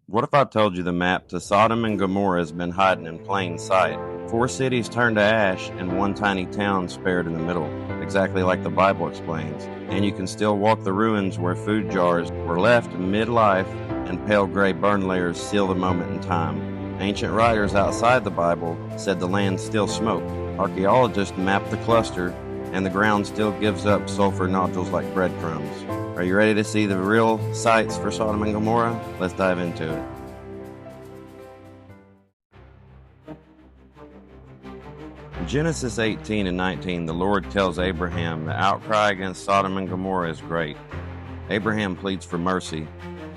What if I told you the map to Sodom and Gomorrah has been hiding in plain sight? 4 cities turned to ash and one tiny town spared in the middle, exactly like the Bible explains. And you can still walk the ruins where food jars were left mid-life and pale gray burn layers seal the moment in time. Ancient writers outside the Bible said the land still smoked. Archaeologists mapped the cluster, and the ground still gives up sulfur nodules like breadcrumbs. Are you ready to see the real sights for Sodom and Gomorrah? Let's dive into it. In Genesis 18 and 19, the Lord tells Abraham the outcry against Sodom and Gomorrah is great. Abraham pleads for mercy.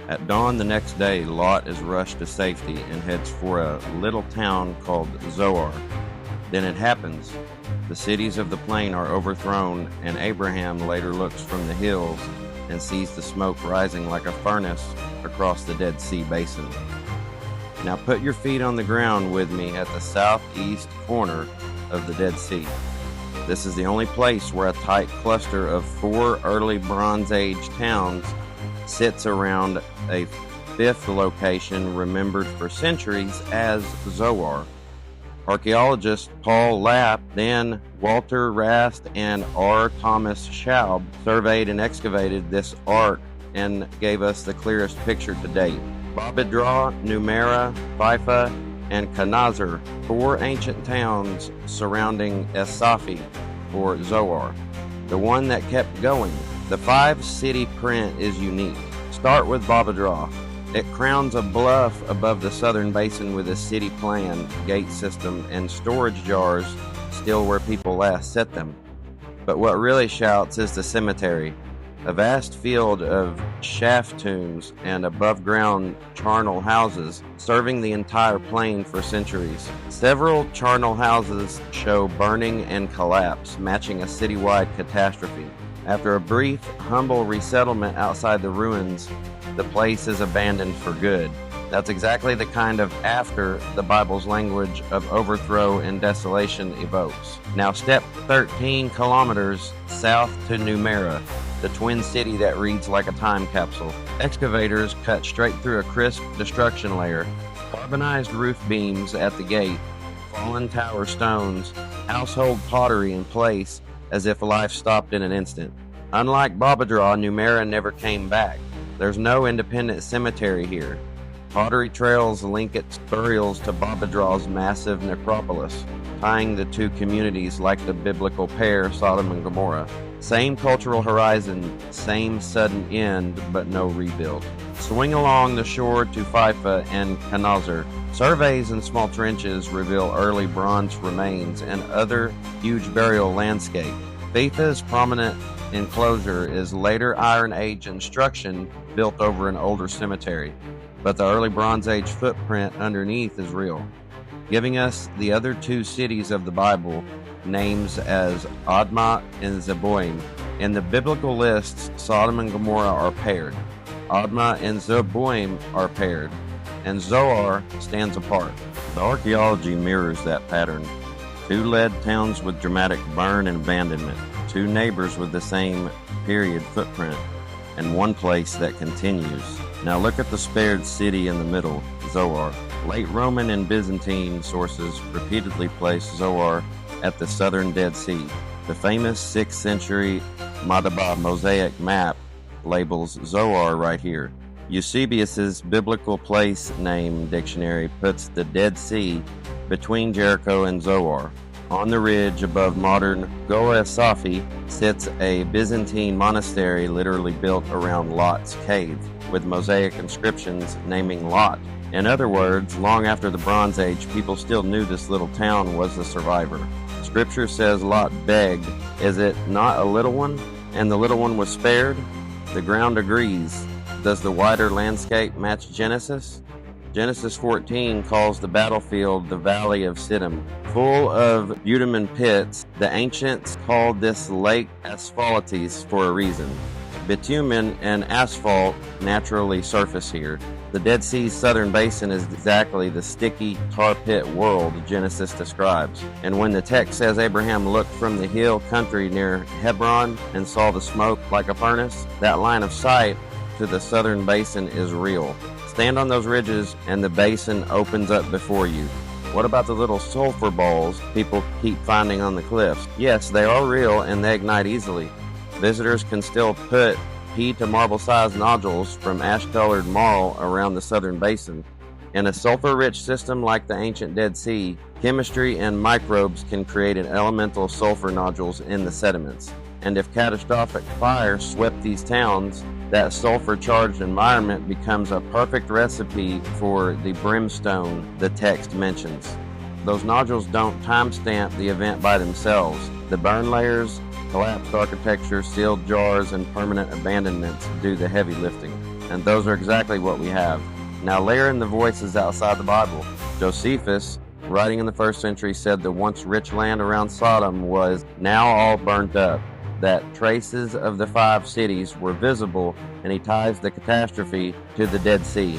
At dawn the next day, Lot is rushed to safety and heads for a little town called Zoar. Then it happens. The cities of the plain are overthrown, and Abraham later looks from the hills and sees the smoke rising like a furnace across the Dead Sea basin. Now put your feet on the ground with me at the southeast corner of the Dead Sea. This is the only place where a tight cluster of 4 early Bronze Age towns sits around a 5th location remembered for centuries as Zoar. Archaeologists Paul Lapp, then Walter Rast, and R. Thomas Schaub surveyed and excavated this ark and gave us the clearest picture to date. edh-Dhra, Numeira, Pipha, and Kanazar, 4 ancient towns surrounding Esafi, or Zoar, the one that kept going. The 5-city print is unique. Start with edh-Dhra. It crowns a bluff above the southern basin with a city plan, gate system, and storage jars still where people last set them. But what really shouts is the cemetery, a vast field of shaft tombs and above-ground charnel houses serving the entire plain for centuries. Several charnel houses show burning and collapse, matching a citywide catastrophe. After a brief, humble resettlement outside the ruins, the place is abandoned for good. That's exactly the kind of after the Bible's language of overthrow and desolation evokes. Now step 13 kilometers south to Numeira, the twin city that reads like a time capsule. Excavators cut straight through a crisp destruction layer, carbonized roof beams at the gate, fallen tower stones, household pottery in place as if life stopped in an instant. Unlike edh-Dhra, Numeira never came back. There's no independent cemetery here. Pottery trails link its burials to edh-Dha's massive necropolis, tying the two communities like the biblical pair Sodom and Gomorrah. Same cultural horizon, same sudden end, but no rebuild. Swing along the shore to Pipha and Kanazar. Surveys and small trenches reveal early bronze remains and other huge burial landscape. Pipha's prominent enclosure is later Iron Age construction built over an older cemetery, but the early Bronze Age footprint underneath is real, giving us the other 2 cities of the Bible names as Admah and Zeboim. In the biblical lists, Sodom and Gomorrah are paired, Admah and Zeboim are paired, and Zoar stands apart. The archaeology mirrors that pattern. 2 lead towns with dramatic burn and abandonment, 2 neighbors with the same period footprint, and 1 place that continues. Now look at the spared city in the middle, Zoar. Late Roman and Byzantine sources repeatedly place Zoar at the southern Dead Sea. The famous 6th century Madaba mosaic map labels Zoar right here. Eusebius's biblical place name dictionary puts the Dead Sea between Jericho and Zoar. On the ridge above modern Goa Safi sits a Byzantine monastery literally built around Lot's cave, with mosaic inscriptions naming Lot. In other words, long after the Bronze Age, people still knew this little town was the survivor. Scripture says Lot begged, "Is it not a little one?" And the little one was spared? The ground agrees. Does the wider landscape match Genesis? Genesis 14 calls the battlefield the Valley of Siddim, full of bitumen pits. The ancients called this lake Asphaltes for a reason. Bitumen and asphalt naturally surface here. The Dead Sea's southern basin is exactly the sticky tar pit world Genesis describes. And when the text says Abraham looked from the hill country near Hebron and saw the smoke like a furnace, that line of sight to the southern basin is real. Stand on those ridges and the basin opens up before you. What about the little sulfur balls people keep finding on the cliffs? Yes, they are real and they ignite easily. Visitors can still put pea to marble-sized nodules from ash-colored marl around the southern basin. In a sulfur-rich system like the ancient Dead Sea, chemistry and microbes can create an elemental sulfur nodules in the sediments. And if catastrophic fire swept these towns, that sulfur-charged environment becomes a perfect recipe for the brimstone the text mentions. Those nodules don't timestamp the event by themselves. The burn layers, collapsed architecture, sealed jars, and permanent abandonments do the heavy lifting. And those are exactly what we have. Now layer in the voices outside the Bible. Josephus, writing in the 1st century, said the once rich land around Sodom was now all burnt up, that traces of the 5 cities were visible, and he ties the catastrophe to the Dead Sea.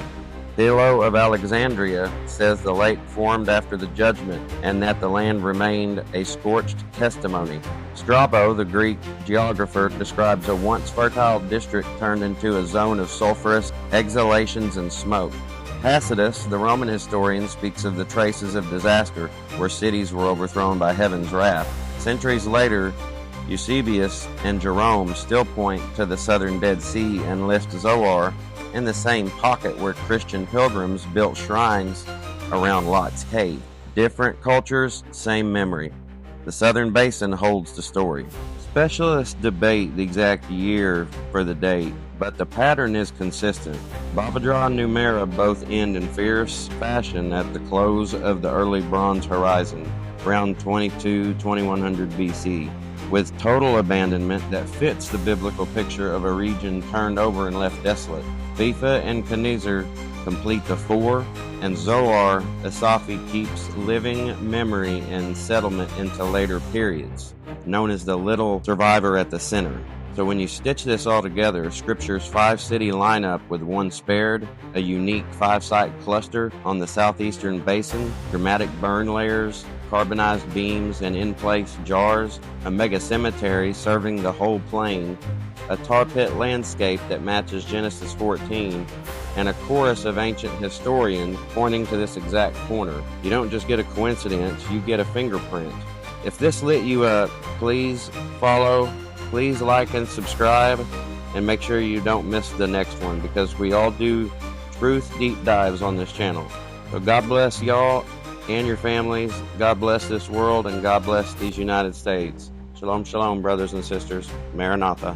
Philo of Alexandria says the lake formed after the judgment, and that the land remained a scorched testimony. Strabo, the Greek geographer, describes a once fertile district turned into a zone of sulfurous exhalations and smoke. Tacitus, the Roman historian, speaks of the traces of disaster, where cities were overthrown by heaven's wrath. Centuries later, Eusebius and Jerome still point to the southern Dead Sea and list Zoar in the same pocket where Christian pilgrims built shrines around Lot's cave. Different cultures, same memory. The southern basin holds the story. Specialists debate the exact year for the date, but the pattern is consistent. edh-Dhra and Numeira both end in fierce fashion at the close of the early Bronze Horizon, around 2100 BC, with total abandonment that fits the biblical picture of a region turned over and left desolate. Fifa and Kanizer complete the 4, and Zoar Asafi keeps living memory and settlement into later periods, known as the little survivor at the center. So when you stitch this all together, Scripture's 5-city lineup with one spared, a unique 5-site cluster on the southeastern basin, dramatic burn layers, carbonized beams and in-place jars, a mega cemetery serving the whole plain, a tar pit landscape that matches Genesis 14, and a chorus of ancient historians pointing to this exact corner. You don't just get a coincidence, you get a fingerprint. If this lit you up, please follow, please like and subscribe, and make sure you don't miss the next one, because we all do truth deep dives on this channel. So God bless y'all and your families. God bless this world, and God bless these United States. Shalom, shalom, brothers and sisters. Maranatha.